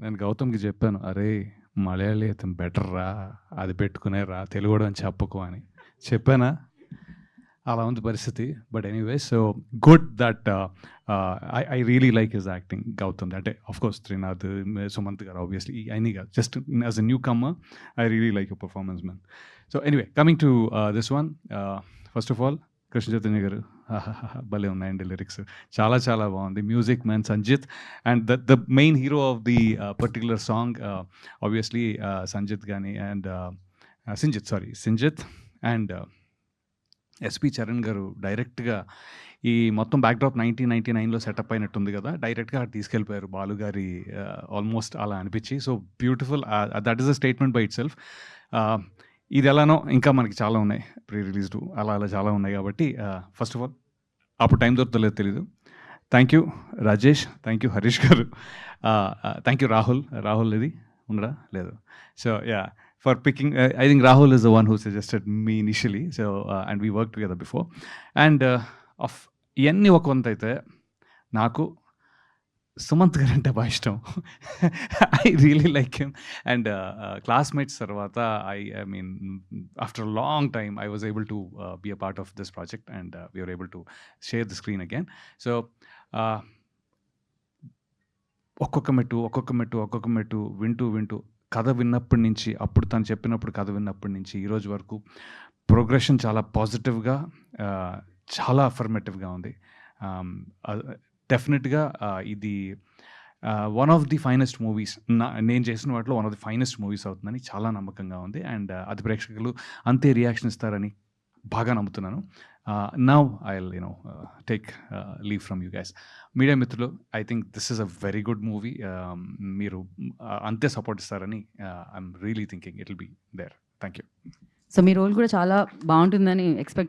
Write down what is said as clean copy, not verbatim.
నేను గౌతమ్‌కి చెప్పాను. "అరేయ్! మలయాళీ అతను బెటర్ రా. అది పెట్టుకునే రా. తెలుగోడు అని చెప్పకు" అని. చెప్పానా? అలా ఉంది పరిస్థితి. But anyway so good that I really like his acting Gautam. అంటే ఆఫ్‌కోర్స్ త్రినాథ్, సుమంత్ గారు ఆబ్వియస్లీ అన్నీ కాదు. Just as a newcomer I really like your performance man. So anyway coming to this one. First of all Krishna Chaitanya గారు భలే ఉన్నాయండి lyrics. చాలా చాలా బాగుంది. Music man Sanjith and the main hero of the particular song obviously Sanjith కానీ and Sinjith and SP Charan గారు డైరెక్ట్గా ఈ మొత్తం బ్యాక్డ్రాప్ 1999లో సెటప్ అయినట్టుంది కదా, డైరెక్ట్గా తీసుకెళ్ళిపోయారు బాలు గారి ఆల్మోస్ట్ అలా అనిపించి. So beautiful. That is a statement by it self. ఇది ఎలానో ఇంకా మనకి చాలా ఉన్నాయి ప్రీ రిలీజ్డ్ అలా అలా చాలా ఉన్నాయి కాబట్టి ఫస్ట్ ఆఫ్ ఆల్ అప్పుడు టైం దొరుకుతలేదు తెలీదు. Thank you Rajesh, thank you Harish గారు, థ్యాంక్ యూ రాహుల్ ఇది ఉండరా లేదు. So yeah for picking, I think Rahul is the one who suggested me initially. So and we worked together before. And of ఇవన్నీ ఒక వంత అయితే నాకు సుమంత్ గారు అంటే బాగా ఇష్టం. I really like him. And classmates తర్వాత I mean after long time I was able to be a part of this project and we are able to share the screen again. So ఒక్కొక్క మెట్టు వింటూ కథ విన్నప్పటి నుంచి, అప్పుడు తను చెప్పినప్పుడు కథ విన్నప్పటి నుంచి ఈ రోజు వరకు ప్రోగ్రెషన్ చాలా పాజిటివ్గా, చాలా అఫర్మేటివ్గా ఉంది. డెఫినెట్గా ఇది one of the finest movies, నేను చేసిన వాటిలో one of the finest movies అవుతుందని చాలా నమ్మకంగా ఉంది. అండ్ అది ప్రేక్షకులు అంతే రియాక్షన్ ఇస్తారని బాగా నమ్ముతున్నాను. Now I will take leave from you guys. Media మిత్రులు, I think this is a very good movie. మీరు అంతే సపోర్ట్ ఇస్తారని I'm really thinking it will be there. Thank you. So మీ రోల్ కూడా చాలా బాగుంటుందని ఎక్స్పెక్ట్